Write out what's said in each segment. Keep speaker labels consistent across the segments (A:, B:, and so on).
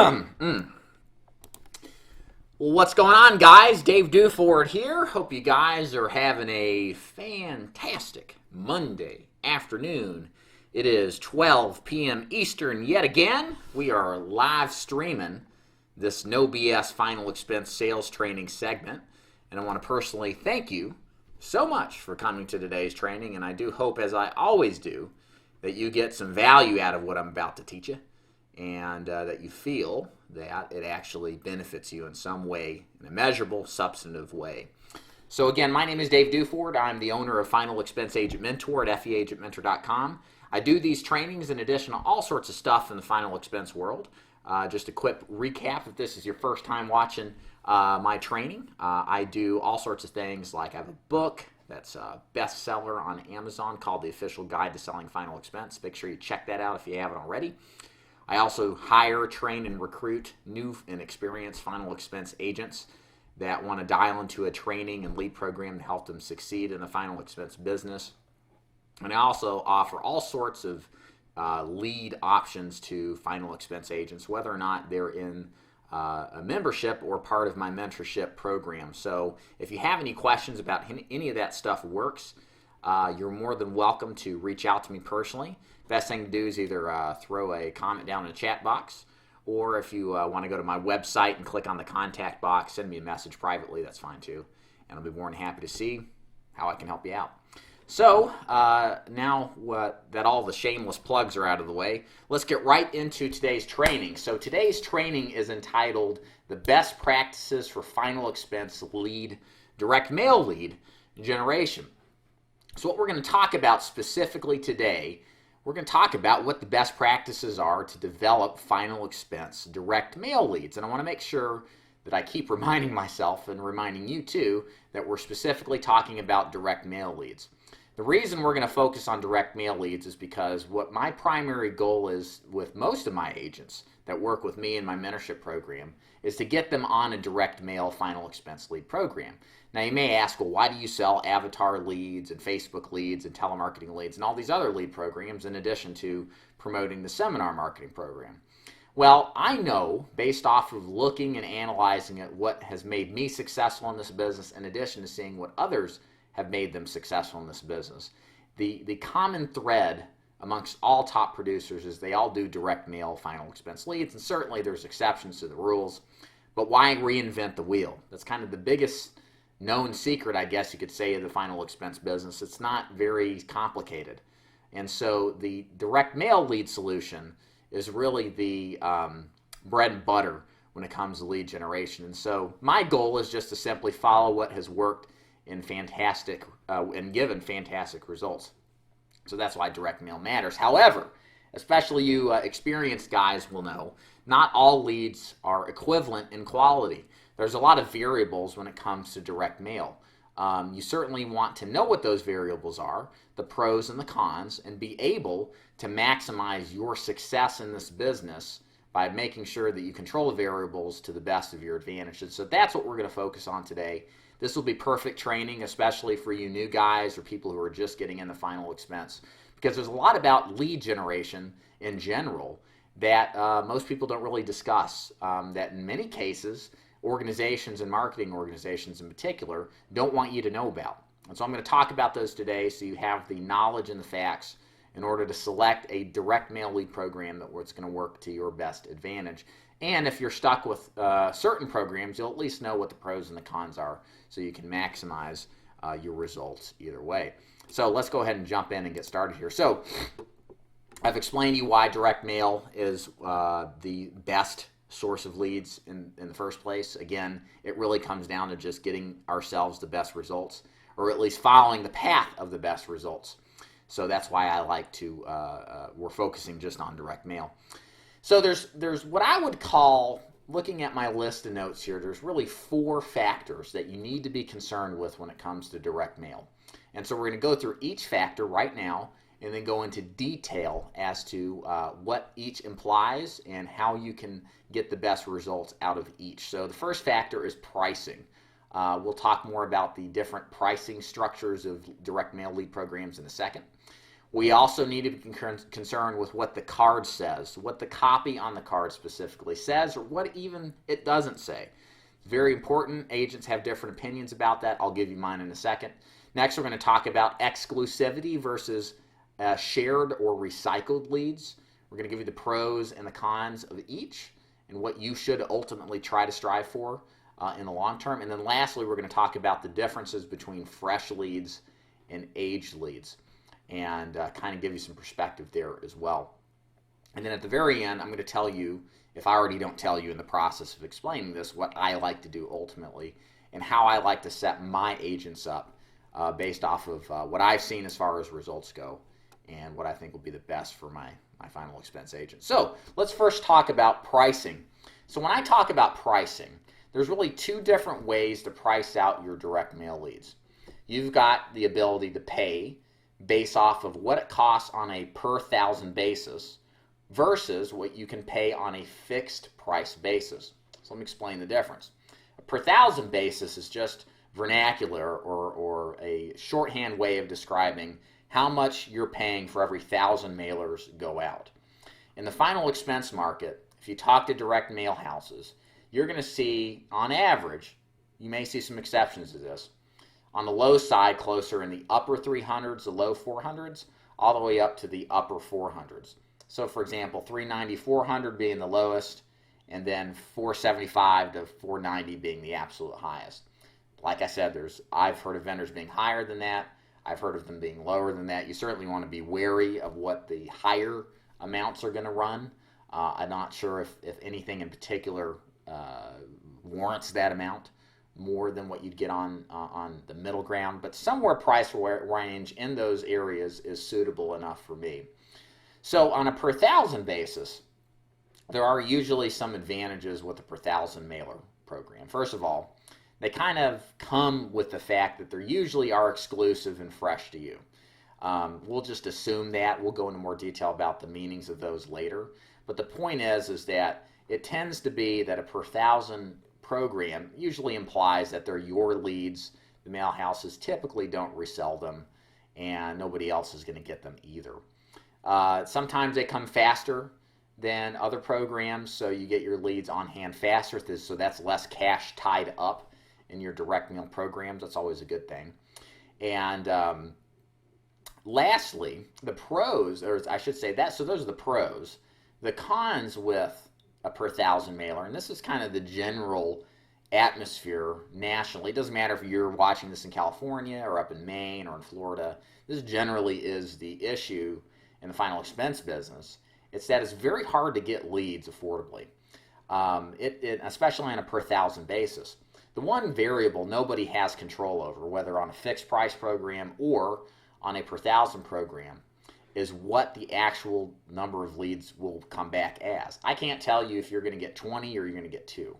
A: Well, what's going on, guys? Dave Duford here. Hope you guys are having a fantastic Monday afternoon. It is 12 p.m. Eastern yet again. We are live streaming this No BS Final Expense Sales Training segment. And I want to personally thank you so much for coming to today's training. And I do hope, as I always do, that you get some value out of what I'm about to teach you. And that you feel that it actually benefits you in some way, in a measurable, substantive way. So again, my name is Dave Duford. I'm the owner of Final Expense Agent Mentor at feagentmentor.com. I do these trainings in addition to all sorts of stuff in the final expense world. Just a quick recap, if this is your first time watching my training, I do all sorts of things, like I have a book that's a bestseller on Amazon called The Official Guide to Selling Final Expense. Make sure you check that out if you haven't already. I also hire, train, and recruit new and experienced final expense agents that want to dial into a training and lead program to help them succeed in the final expense business. And I also offer all sorts of lead options to final expense agents, whether or not they're in a membership or part of my mentorship program. So if you have any questions about any of that stuff works, you're more than welcome to reach out to me personally. Best thing to do is either throw a comment down in the chat box, or if you want to go to my website and click on the contact box, send me a message privately, that's fine too. And I'll be more than happy to see how I can help you out. So now that all the shameless plugs are out of the way, let's get right into today's training. So today's training is entitled The Best Practices for Final Expense Lead, Direct Mail Lead Generation. So what we're going to talk about specifically today, we're going to talk about what the best practices are to develop final expense direct mail leads. And I want to make sure that I keep reminding myself and reminding you too that we're specifically talking about direct mail leads. The reason we're going to focus on direct mail leads is because what my primary goal is with most of my agents that work with me in my mentorship program is to get them on a direct mail final expense lead program. Now you may ask, well, why do you sell avatar leads and Facebook leads and telemarketing leads and all these other lead programs in addition to promoting the seminar marketing program? Well, I know, based off of looking and analyzing at what has made me successful in this business, in addition to seeing what others have made them successful in this business, the common thread amongst all top producers is they all do direct mail final expense leads, and certainly there's exceptions to the rules, but why reinvent the wheel? That's kind of the biggest known secret, I guess you could say, of the final expense business. It's not very complicated. And so the direct mail lead solution is really the bread and butter when it comes to lead generation. And so my goal is just to simply follow what has worked in fantastic and given fantastic results. So that's why direct mail matters. However, especially you experienced guys will know, not all leads are equivalent in quality. There's a lot of variables when it comes to direct mail. You certainly want to know what those variables are, the pros and the cons, and be able to maximize your success in this business by making sure that you control the variables to the best of your advantages. So that's what we're going to focus on today. This will be perfect training, especially for you new guys or people who are just getting in the final expense, because there's a lot about lead generation in general that most people don't really discuss, that in many cases organizations and marketing organizations in particular don't want you to know about. And so I'm going to talk about those today so you have the knowledge and the facts in order to select a direct mail lead program that's going to work to your best advantage. And if you're stuck with certain programs, you'll at least know what the pros and the cons are so you can maximize your results either way. So let's go ahead and jump in and get started here. So I've explained to you why direct mail is the best source of leads in the first place. Again, it really comes down to just getting ourselves the best results, or at least following the path of the best results. So that's why I like to, we're focusing just on direct mail. So there's what I would call, looking at my list of notes here, there's really 4 factors that you need to be concerned with when it comes to direct mail. And so we're going to go through each factor right now and then go into detail as to what each implies and how you can get the best results out of each. So the first factor is pricing. We'll talk more about the different pricing structures of direct mail lead programs in a second. We also need to be concerned with what the card says, what the copy on the card specifically says, or what even it doesn't say. It's very important. Agents have different opinions about that. I'll give you mine in a second. Next, we're going to talk about exclusivity versus shared or recycled leads. We're going to give you the pros and the cons of each and what you should ultimately try to strive for in the long term. And then lastly, we're going to talk about the differences between fresh leads and aged leads, and kind of give you some perspective there as well. And then at the very end, I'm going to tell you, if I already don't tell you in the process of explaining this, what I like to do ultimately and how I like to set my agents up based off of what I've seen as far as results go and what I think will be the best for my final expense agent. So let's first talk about pricing. So when I talk about pricing, there's really two different ways to price out your direct mail leads. You've got the ability to pay based off of what it costs on a per thousand basis versus what you can pay on a fixed price basis. So let me explain the difference. A per thousand basis is just vernacular or a shorthand way of describing how much you're paying for every 1,000 mailers go out. In the final expense market, if you talk to direct mail houses, you're going to see, on average, you may see some exceptions to this, on the low side, closer in the upper 300s, the low 400s, all the way up to the upper 400s. So for example, 390, 400 being the lowest, and then 475 to 490 being the absolute highest. Like I said, I've heard of vendors being higher than that. I've heard of them being lower than that. You certainly want to be wary of what the higher amounts are going to run. I'm not sure if anything in particular warrants that amount more than what you'd get on the middle ground, but somewhere price range in those areas is suitable enough for me. So on a per thousand basis, there are usually some advantages with the per thousand mailer program. First of all, they kind of come with the fact that they usually are exclusive and fresh to you. We'll just assume that. We'll go into more detail about the meanings of those later. But the point is that it tends to be that a per thousand program usually implies that they're your leads. The mail houses typically don't resell them, and nobody else is going to get them either. Sometimes they come faster than other programs, so you get your leads on hand faster, so that's less cash tied up in your direct mail programs. That's always a good thing. And lastly, the pros, or I should say that, so those are the pros. The cons with a per thousand mailer, and this is kind of the general atmosphere nationally. It doesn't matter if you're watching this in California or up in Maine or in Florida. This generally is the issue in the final expense business. It's that it's very hard to get leads affordably, especially on a per thousand basis. The one variable nobody has control over, whether on a fixed price program or on a per thousand program, is what the actual number of leads will come back as. I can't tell you if you're going to get 20 or you're going to get 2.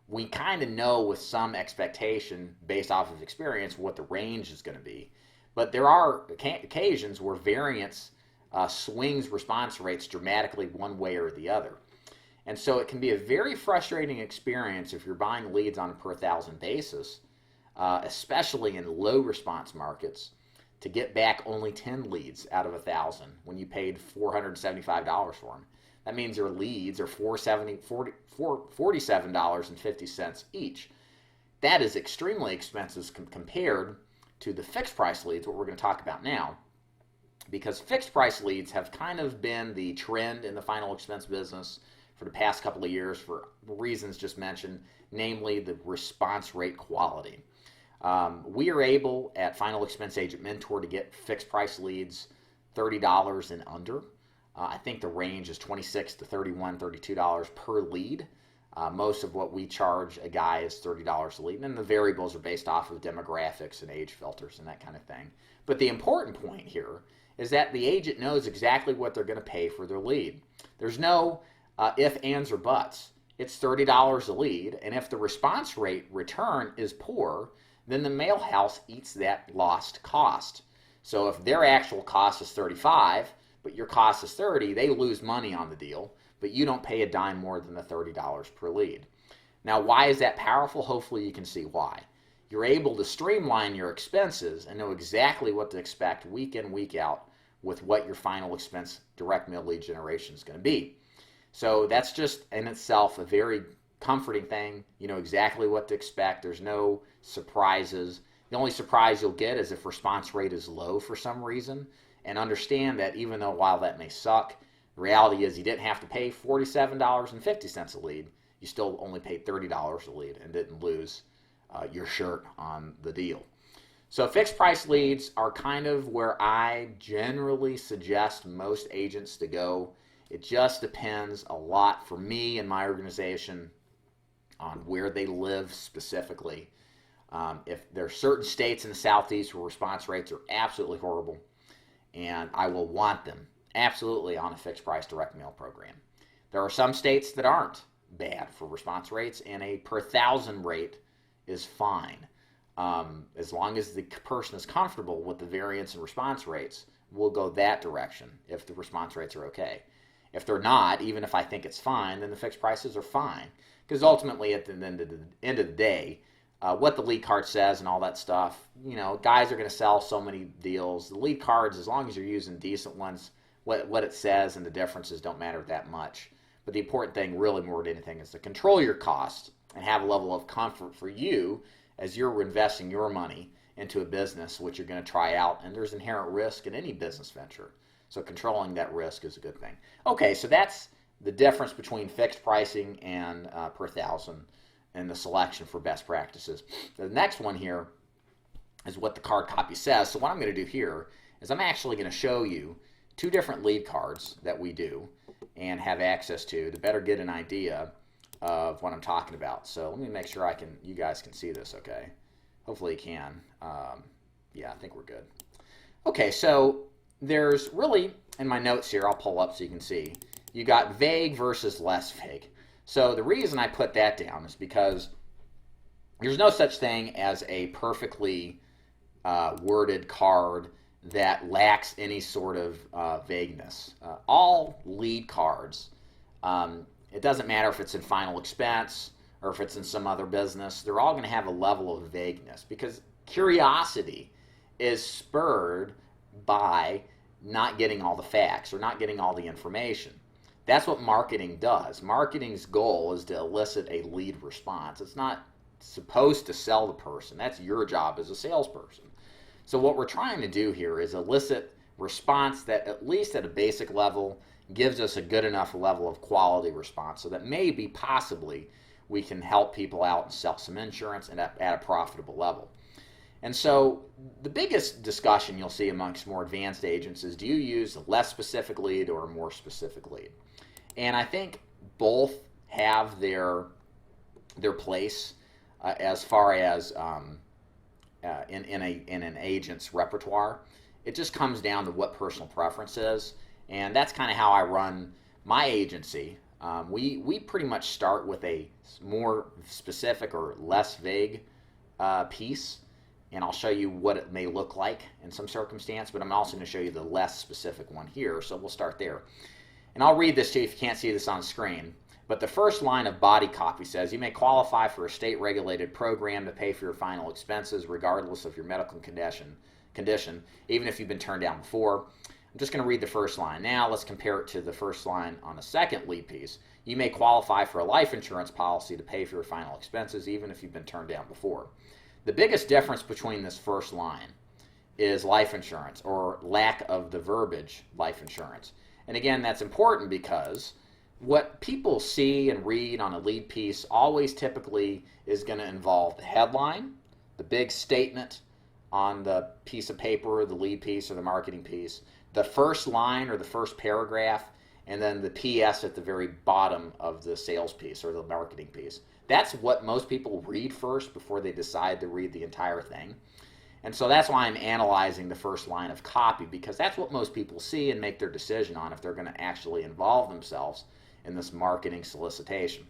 A: We kind of know with some expectation based off of experience what the range is going to be. But there are occasions where variance swings response rates dramatically one way or the other. And so it can be a very frustrating experience if you're buying leads on a per thousand basis, especially in low response markets, to get back only 10 leads out of 1,000 when you paid $475 for them. That means your leads are $47.50 each. That is extremely expensive compared to the fixed price leads, what we're going to talk about now, because fixed price leads have kind of been the trend in the final expense business for the past couple of years for reasons just mentioned, namely the response rate quality. We are able at Final Expense Agent Mentor to get fixed price leads $30 and under. I think the range is $26 to $31, $32 per lead. Most of what we charge a guy is $30 a lead, and then the variables are based off of demographics and age filters and that kind of thing. But the important point here is that the agent knows exactly what they're going to pay for their lead. There's no if, ands, or buts. It's $30 a lead, and if the response rate return is poor, then the mail house eats that lost cost. So if their actual cost is $35, but your cost is $30, they lose money on the deal, but you don't pay a dime more than the $30 per lead. Now, why is that powerful? Hopefully you can see why. You're able to streamline your expenses and know exactly what to expect week in, week out with what your final expense direct mail lead generation is going to be. So that's just in itself a very comforting thing. You know exactly what to expect. There's no surprises. The only surprise you'll get is if response rate is low for some reason. And understand that even though while that may suck, the reality is you didn't have to pay $47.50 a lead. You still only paid $30 a lead and didn't lose your shirt on the deal. So fixed price leads are kind of where I generally suggest most agents to go. It just depends a lot for me and my organization on where they live specifically. If there are certain states in the Southeast where response rates are absolutely horrible, and I will want them absolutely on a fixed price direct mail program. There are some states that aren't bad for response rates, and a per thousand rate is fine. As long as the person is comfortable with the variance in response rates, we'll go that direction if the response rates are okay. If they're not, even if I think it's fine, then the fixed prices are fine. Because ultimately, at the end of the day, what the lead card says and all that stuff, you know, guys are going to sell so many deals. The lead cards, as long as you're using decent ones, what it says and the differences don't matter that much. But the important thing, really more than anything, is to control your costs and have a level of comfort for you as you're investing your money into a business which you're going to try out. And there's inherent risk in any business venture. So controlling that risk is a good thing. Okay, so that's the difference between fixed pricing and per thousand and the selection for best practices. The next one here is what the card copy says. So what I'm going to do here is I'm actually going to show you two different lead cards that we do and have access to better get an idea of what I'm talking about. So let me make sure you guys can see this okay. Hopefully you can. Yeah, I think we're good. Okay, so there's really, in my notes here, I'll pull up so you can see, you got vague versus less vague. So the reason I put that down is because there's no such thing as a perfectly worded card that lacks any sort of vagueness. All lead cards, it doesn't matter if it's in final expense or if it's in some other business, they're all going to have a level of vagueness because curiosity is spurred by not getting all the facts or not getting all the information. That's what marketing does. Marketing's goal is to elicit a lead response. It's not supposed to sell the person. That's your job as a salesperson. So what we're trying to do here is elicit response that, at least at a basic level, gives us a good enough level of quality response so that maybe, possibly, we can help people out and sell some insurance and at a profitable level. And so the biggest discussion you'll see amongst more advanced agents is, do you use a less specific lead or a more specific lead? And I think both have their place as far as in an agent's repertoire. It just comes down to what personal preference is, and that's kind of how I run my agency. We pretty much start with a more specific or less vague piece, and I'll show you what it may look like in some circumstance, but I'm also going to show you the less specific one here, so we'll start there. And I'll read this to you if you can't see this on screen. But the first line of body copy says, you may qualify for a state-regulated program to pay for your final expenses regardless of your medical condition, even if you've been turned down before. I'm just going to read the first line. Now let's compare it to the first line on the second lead piece. You may qualify for a life insurance policy to pay for your final expenses even if you've been turned down before. The biggest difference between this first line is life insurance, or lack of the verbiage life insurance. And again, that's important because what people see and read on a lead piece always typically is going to involve the headline, the big statement on the piece of paper, the lead piece or the marketing piece, the first line or the first paragraph, and then the PS at the very bottom of the sales piece or the marketing piece. That's what most people read first before they decide to read the entire thing. And so that's why I'm analyzing the first line of copy, because that's what most people see and make their decision on if they're going to actually involve themselves in this marketing solicitation.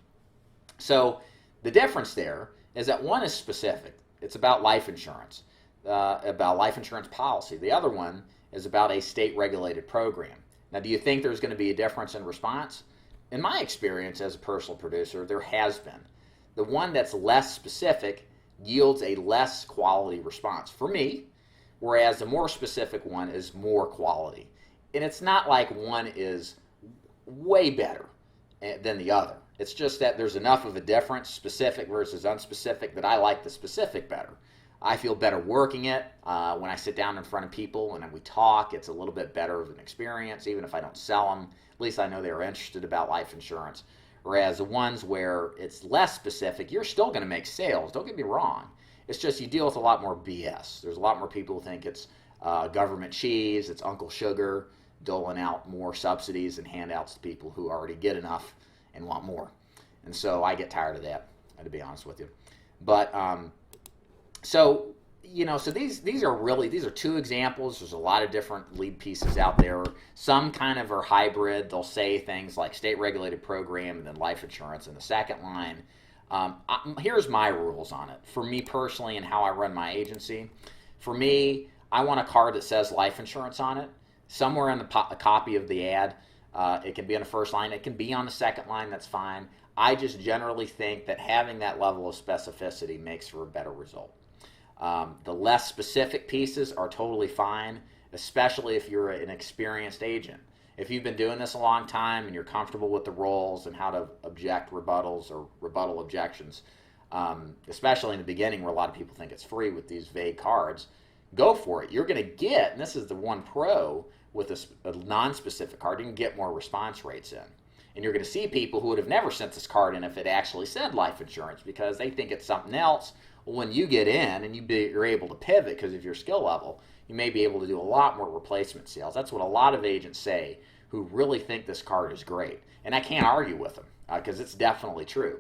A: So the difference there is that one is specific. It's about life insurance, policy. The other one is about a state-regulated program. Now, do you think there's going to be a difference in response? In my experience as a personal producer, there has been. The one that's less specific yields a less quality response for me, whereas the more specific one is more quality. and it's not like one is way better than the other. It's just that there's enough of a difference, specific versus unspecific, that I like the specific better. I feel better working it. When I sit down in front of people and we talk, it's a little bit better of an experience, even if I don't sell them. At least I know they're interested about life insurance. Whereas the ones where it's less specific, you're still going to make sales. Don't get me wrong. It's just you deal with a lot more BS. There's a lot more people who think it's government cheese, it's Uncle Sugar, doling out more subsidies and handouts to people who already get enough and want more. And so I get tired of that, to be honest with you. But so these are two examples. There's a lot of different lead pieces out there. Some kind of are hybrid. They'll say things like state regulated program and then life insurance in the second line. Here's my rules on it. For me personally and how I run my agency, for me, I want a card that says life insurance on it. Somewhere in a copy of the ad, it can be on the first line. It can be on the second line. That's fine. I just generally think that having that level of specificity makes for a better result. The less specific pieces are totally fine, especially if you're an experienced agent. If you've been doing this a long time and you're comfortable with the roles and how to object rebuttals or rebuttal objections, especially in the beginning where a lot of people think it's free with these vague cards, go for it. You're going to get, and this is the one pro with a non-specific card, you can get more response rates in. And you're going to see people who would have never sent this card in if it actually said life insurance because they think it's something else. Well, when you get in and you're able to pivot because of your skill level, you may be able to do a lot more replacement sales. That's what a lot of agents say who really think this card is great. And I can't argue with them because it's definitely true.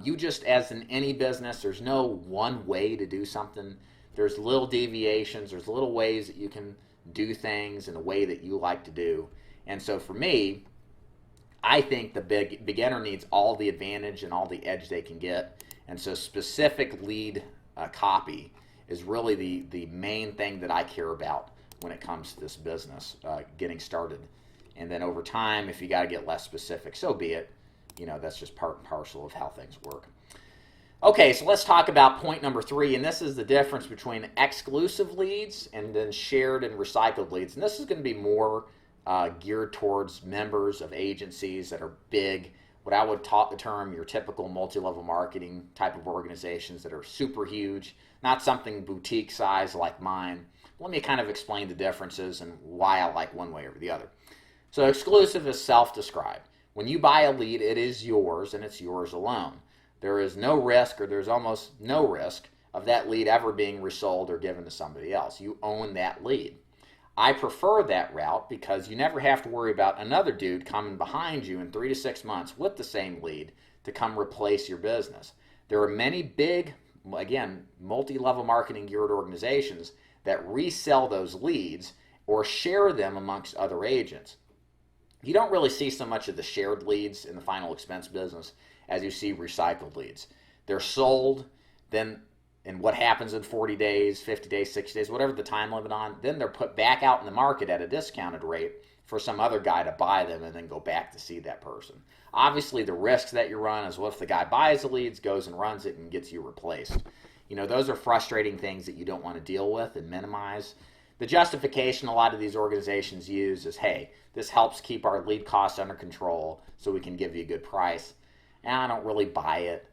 A: You just, as in any business, there's no one way to do something. There's little deviations. There's little ways that you can do things in a way that you like to do. And so for me, I think the beginner needs all the advantage and all the edge they can get. And so specific lead copy is really the main thing that I care about when it comes to this business, getting started. And then over time, if you got to get less specific, so be it. That's just part and parcel of how things work. Okay, so let's talk about point number 3, and this is the difference between exclusive leads and then shared and recycled leads. And this is going to be more geared towards members of agencies that are big, what I would term your typical multi-level marketing type of organizations that are super huge, not something boutique size like mine. Let me kind of explain the differences and why I like one way over the other. So exclusive is self-described. When you buy a lead, it is yours and it's yours alone. There is no risk, or there's almost no risk of that lead ever being resold or given to somebody else. You own that lead. I prefer that route because you never have to worry about another dude coming behind you in 3 to 6 months with the same lead to come replace your business. There are many big, again, multi-level marketing geared organizations that resell those leads or share them amongst other agents. You don't really see so much of the shared leads in the final expense business as you see recycled leads. They're sold, then, and what happens in 40 days, 50 days, 60 days, whatever the time limit on, then they're put back out in the market at a discounted rate for some other guy to buy them and then go back to see that person. Obviously, the risks that you run is what if the guy buys the leads, goes and runs it, and gets you replaced. Those are frustrating things that you don't want to deal with and minimize. The justification a lot of these organizations use is, hey, this helps keep our lead costs under control so we can give you a good price. And I don't really buy it.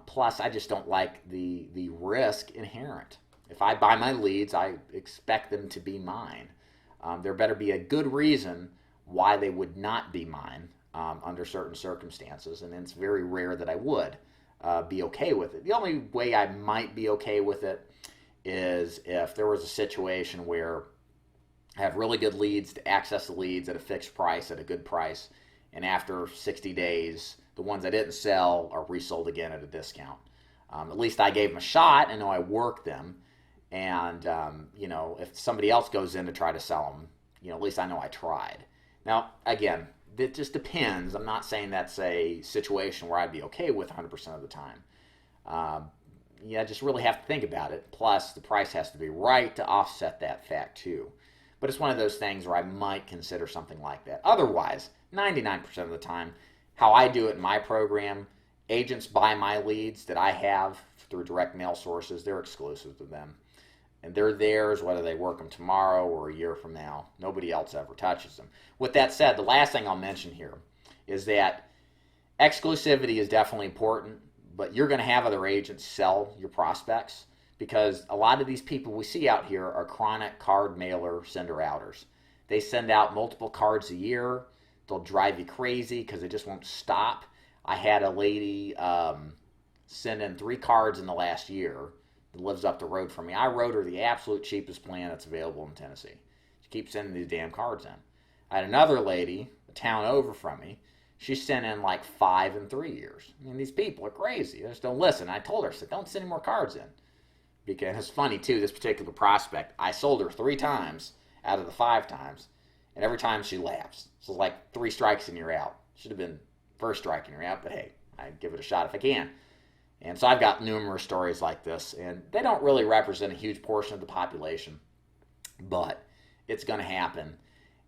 A: Plus, I just don't like the risk inherent. If I buy my leads, I expect them to be mine. There better be a good reason why they would not be mine under certain circumstances, and it's very rare that I would be okay with it. The only way I might be okay with it is if there was a situation where I have really good leads to access the leads at a fixed price, at a good price, and after 60 days, the ones I didn't sell are resold again at a discount. At least I gave them a shot and know I worked them. And, if somebody else goes in to try to sell them, at least I know I tried. Now, again, it just depends. I'm not saying that's a situation where I'd be okay with 100% of the time. I just really have to think about it. Plus, the price has to be right to offset that fact, too. But it's one of those things where I might consider something like that. Otherwise, 99% of the time, how I do it in my program, agents buy my leads that I have through direct mail sources. They're exclusive to them. and they're theirs whether they work them tomorrow or a year from now. Nobody else ever touches them. With that said, the last thing I'll mention here is that exclusivity is definitely important, but you're going to have other agents sell your prospects, because a lot of these people we see out here are chronic card mailer sender-outers. They send out multiple cards a year. They'll drive you crazy because they just won't stop. I had a lady send in 3 cards in the last year that lives up the road from me. I wrote her the absolute cheapest plan that's available in Tennessee. She keeps sending these damn cards in. I had another lady, a town over from me. She sent in like 5 in 3 years. I mean, these people are crazy. They just don't listen. I told her, I said, don't send any more cards in. Because it's funny, too, this particular prospect, I sold her 3 times out of the 5 times, and every time she laughs. So it's like 3 strikes and you're out. Should have been first strike and you're out, but hey, I'd give it a shot if I can. And so I've got numerous stories like this, and they don't really represent a huge portion of the population, but it's going to happen,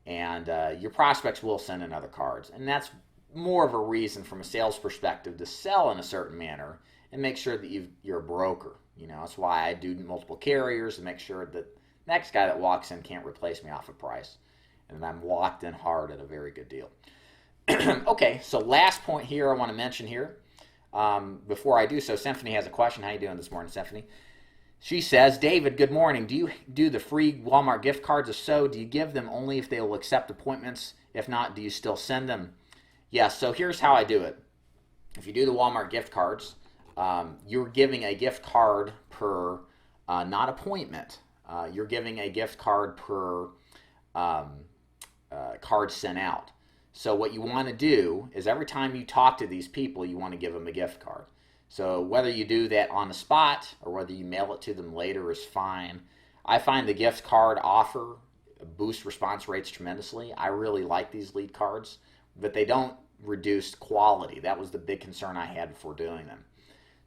A: and your prospects will send in other cards. And that's more of a reason from a sales perspective to sell in a certain manner and make sure that you're a broker. You know, that's why I do multiple carriers and make sure that the next guy that walks in can't replace me off of price. And I'm locked in hard at a very good deal. Okay, so last point here I want to mention here. Before I do so, Symphony has a question. How you doing this morning, Symphony? She says, David, good morning. Do you do the free Walmart gift cards? If so, do you give them only if they will accept appointments? If not, do you still send them? Yes, so here's how I do it. If you do the Walmart gift cards, you're giving a gift card per, not appointment. You're giving a gift card per card sent out. So what you want to do is every time you talk to these people, you want to give them a gift card. So whether you do that on the spot or whether you mail it to them later is fine. I find the gift card offer boosts response rates tremendously. I really like these lead cards, but they don't reduce quality. That was the big concern I had before doing them.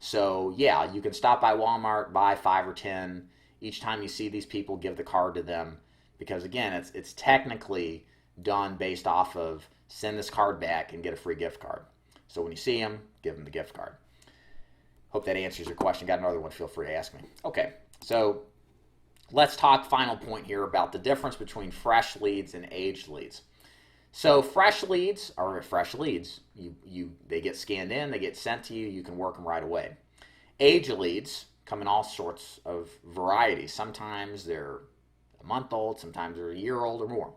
A: So yeah, you can stop by Walmart, buy 5 or 10. Each time you see these people, give the card to them, because again, it's technically done based off of send this card back and get a free gift card. So when you see them, give them the gift card. Hope that answers your question. Got another one, feel free to ask me. Okay, so let's talk final point here about the difference between fresh leads and aged leads. So fresh leads are fresh leads. They get scanned in, they get sent to you, you can work them right away. Aged leads come in all sorts of varieties. Sometimes they're a month old, sometimes they're a year old or more.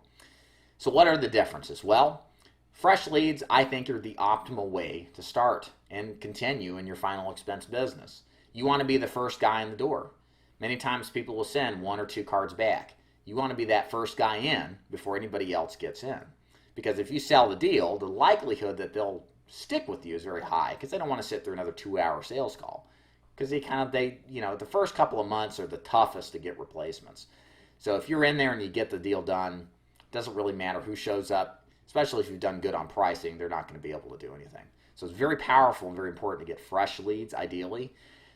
A: So what are the differences? Well, fresh leads, I think, are the optimal way to start and continue in your final expense business. You want to be the first guy in the door. Many times people will send 1 or 2 cards back. You want to be that first guy in before anybody else gets in. Because if you sell the deal, the likelihood that they'll stick with you is very high, because they don't want to sit through another 2-hour sales call. Because the first couple of months are the toughest to get replacements. So if you're in there and you get the deal done, it doesn't really matter who shows up, especially if you've done good on pricing, they're not going to be able to do anything. So it's very powerful and very important to get fresh leads, ideally.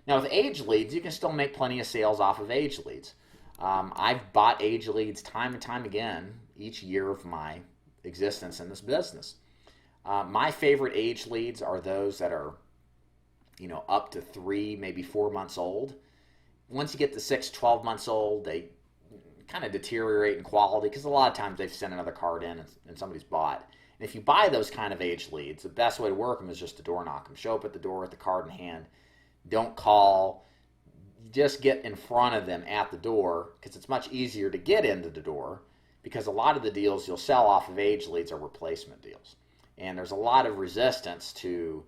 A: Now with aged leads, you can still make plenty of sales off of aged leads. I've bought aged leads time and time again each year of my existence in this business. My favorite aged leads are those that are, up to 3, maybe 4 months old. Once you get to 6, 12 months old, they kind of deteriorate in quality because a lot of times they've sent another card in and somebody's bought. And if you buy those kind of aged leads, the best way to work them is just to door knock them. Show up at the door with the card in hand. Don't call. Just get in front of them at the door, because it's much easier to get into the door, because a lot of the deals you'll sell off of aged leads are replacement deals. And there's a lot of resistance to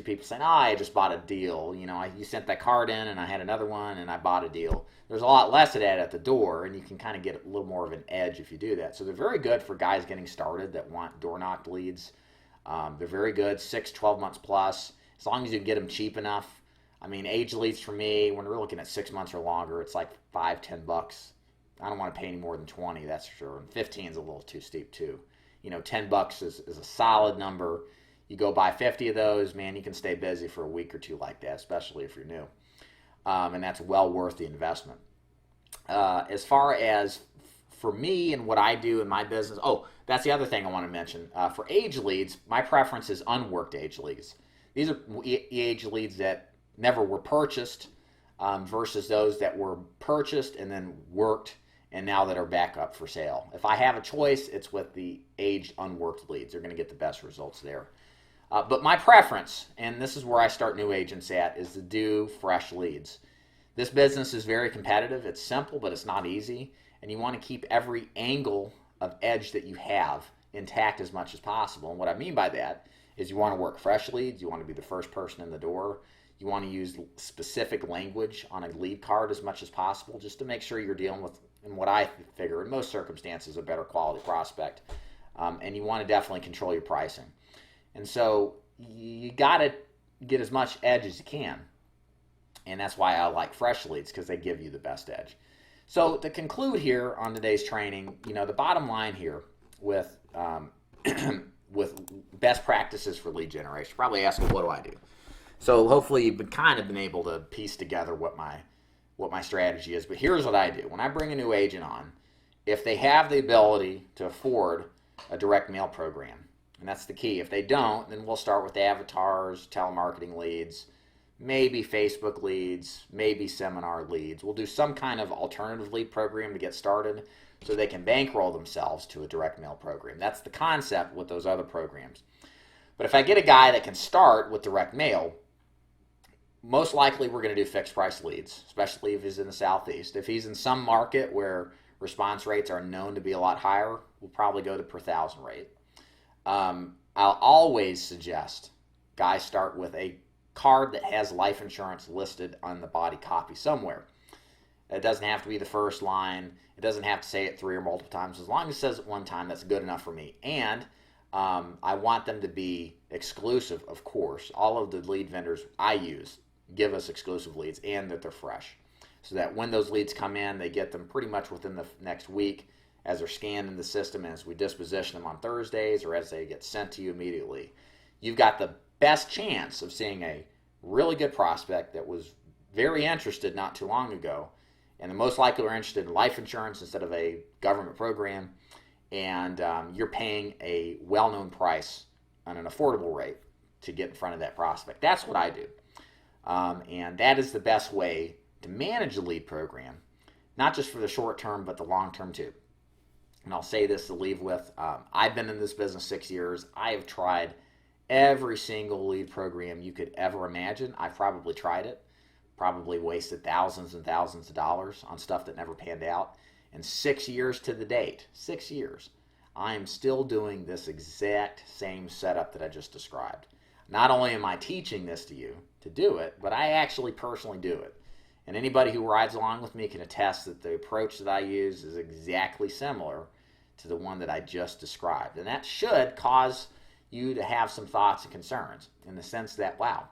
A: people saying, I just bought a deal. You sent that card in and I had another one and I bought a deal. There's a lot less of that at the door, and you can kind of get a little more of an edge if you do that. So they're very good for guys getting started that want door knocked leads. They're very good, 6, 12 months plus, as long as you can get them cheap enough. I mean, aged leads for me, when we're looking at 6 months or longer, it's like $5, $10. I don't want to pay any more than 20, that's for sure. And 15 is a little too steep too. $10 is a solid number. You go buy 50 of those, man, you can stay busy for a week or two like that, especially if you're new. And that's well worth the investment. As far as for me and what I do in my business, that's the other thing I want to mention. For aged leads, my preference is unworked aged leads. These are aged leads that never were purchased. versus those that were purchased and then worked and now that are back up for sale. If I have a choice, it's with the aged, unworked leads. They're going to get the best results there. But my preference, and this is where I start new agents at, is to do fresh leads. This business is very competitive. It's simple, but it's not easy. And you want to keep every angle of edge that you have intact as much as possible. And what I mean by that is you want to work fresh leads. You want to be the first person in the door. You want to use specific language on a lead card as much as possible, just to make sure you're dealing with, in what I figure, in most circumstances, a better quality prospect. And you want to definitely control your pricing. And so you got to get as much edge as you can. And that's why I like fresh leads, because they give you the best edge. So to conclude here on today's training, the bottom line here with with best practices for lead generation, probably asking, what do I do? So hopefully you've been able to piece together what my strategy is. But here's what I do. When I bring a new agent on, if they have the ability to afford a direct mail program, and that's the key. If they don't, then we'll start with avatars, telemarketing leads, maybe Facebook leads, maybe seminar leads. We'll do some kind of alternative lead program to get started so they can bankroll themselves to a direct mail program. That's the concept with those other programs. But if I get a guy that can start with direct mail, most likely we're going to do fixed price leads, especially if he's in the Southeast. If he's in some market where response rates are known to be a lot higher, we'll probably go to per thousand rate. I'll always suggest guys start with a card that has life insurance listed on the body copy somewhere. It doesn't have to be the first line. It doesn't have to say it 3 or multiple times. As long as it says it one time, that's good enough for me. And I want them to be exclusive, of course. All of the lead vendors I use give us exclusive leads, and that they're fresh, so that when those leads come in, they get them pretty much within the next week as they're scanned in the system, and as we disposition them on Thursdays, or as they get sent to you immediately. You've got the best chance of seeing a really good prospect that was very interested not too long ago, and the most likely are interested in life insurance instead of a government program, and you're paying a well-known price on an affordable rate to get in front of that prospect. That's what I do. And that is the best way to manage the lead program, not just for the short term, but the long term too. And I'll say this to leave with, I've been in this business 6 years. I have tried every single lead program you could ever imagine. I've probably tried it, probably wasted thousands and thousands of dollars on stuff that never panned out. And 6 years to the date, 6 years, I am still doing this exact same setup that I just described. Not only am I teaching this to you to do it, but I actually personally do it. And anybody who rides along with me can attest that the approach that I use is exactly similar to the one that I just described. And that should cause you to have some thoughts and concerns in the sense that, wow,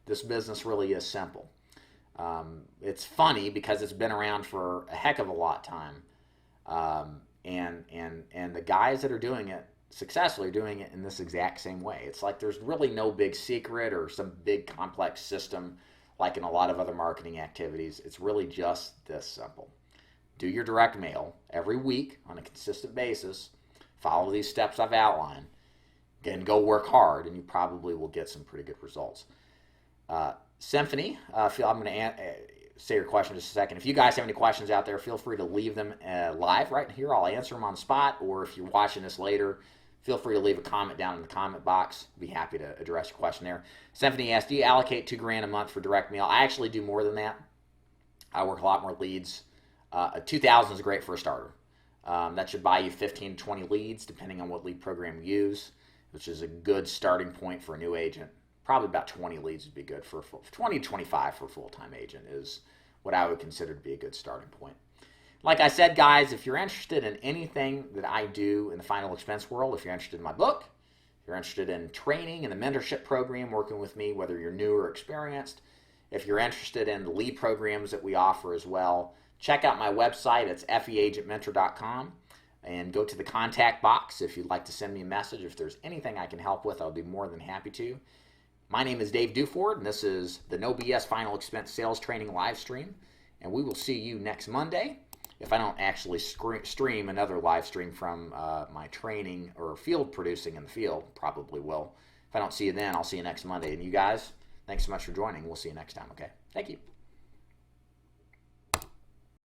A: this business really is simple. It's funny because it's been around for a heck of a lot of time. And the guys that are doing it successfully are doing it in this exact same way. It's like there's really no big secret or some big complex system like in a lot of other marketing activities. It's really just this simple. Do your direct mail every week on a consistent basis. Follow these steps I've outlined. Then go work hard, and you probably will get some pretty good results. Symphony, I'm going to say your question in just a second. If you guys have any questions out there, feel free to leave them live right here. I'll answer them on the spot, or if you're watching this later, feel free to leave a comment down in the comment box. I'll be happy to address your question there. Symphony asked, do you allocate $2,000 a month for direct mail? I actually do more than that. I work a lot more leads. $2,000 is great for a starter. That should buy you 15 to 20 leads, depending on what lead program you use, which is a good starting point for a new agent. Probably about 20 leads would be good for 20 to 25 for a full-time agent is what I would consider to be a good starting point. Like I said, guys, if you're interested in anything that I do in the final expense world, if you're interested in my book, if you're interested in training in the mentorship program, working with me, whether you're new or experienced, if you're interested in the lead programs that we offer as well, check out my website. It's feagentmentor.com. And go to the contact box if you'd like to send me a message. If there's anything I can help with, I'll be more than happy to. My name is Dave Duford, and this is the No BS Final Expense Sales Training live stream. And we will see you next Monday. If I don't actually stream another live stream from my training or field producing in the field, probably will. If I don't see you then, I'll see you next Monday. And you guys, thanks so much for joining. We'll see you next time, okay? Thank you.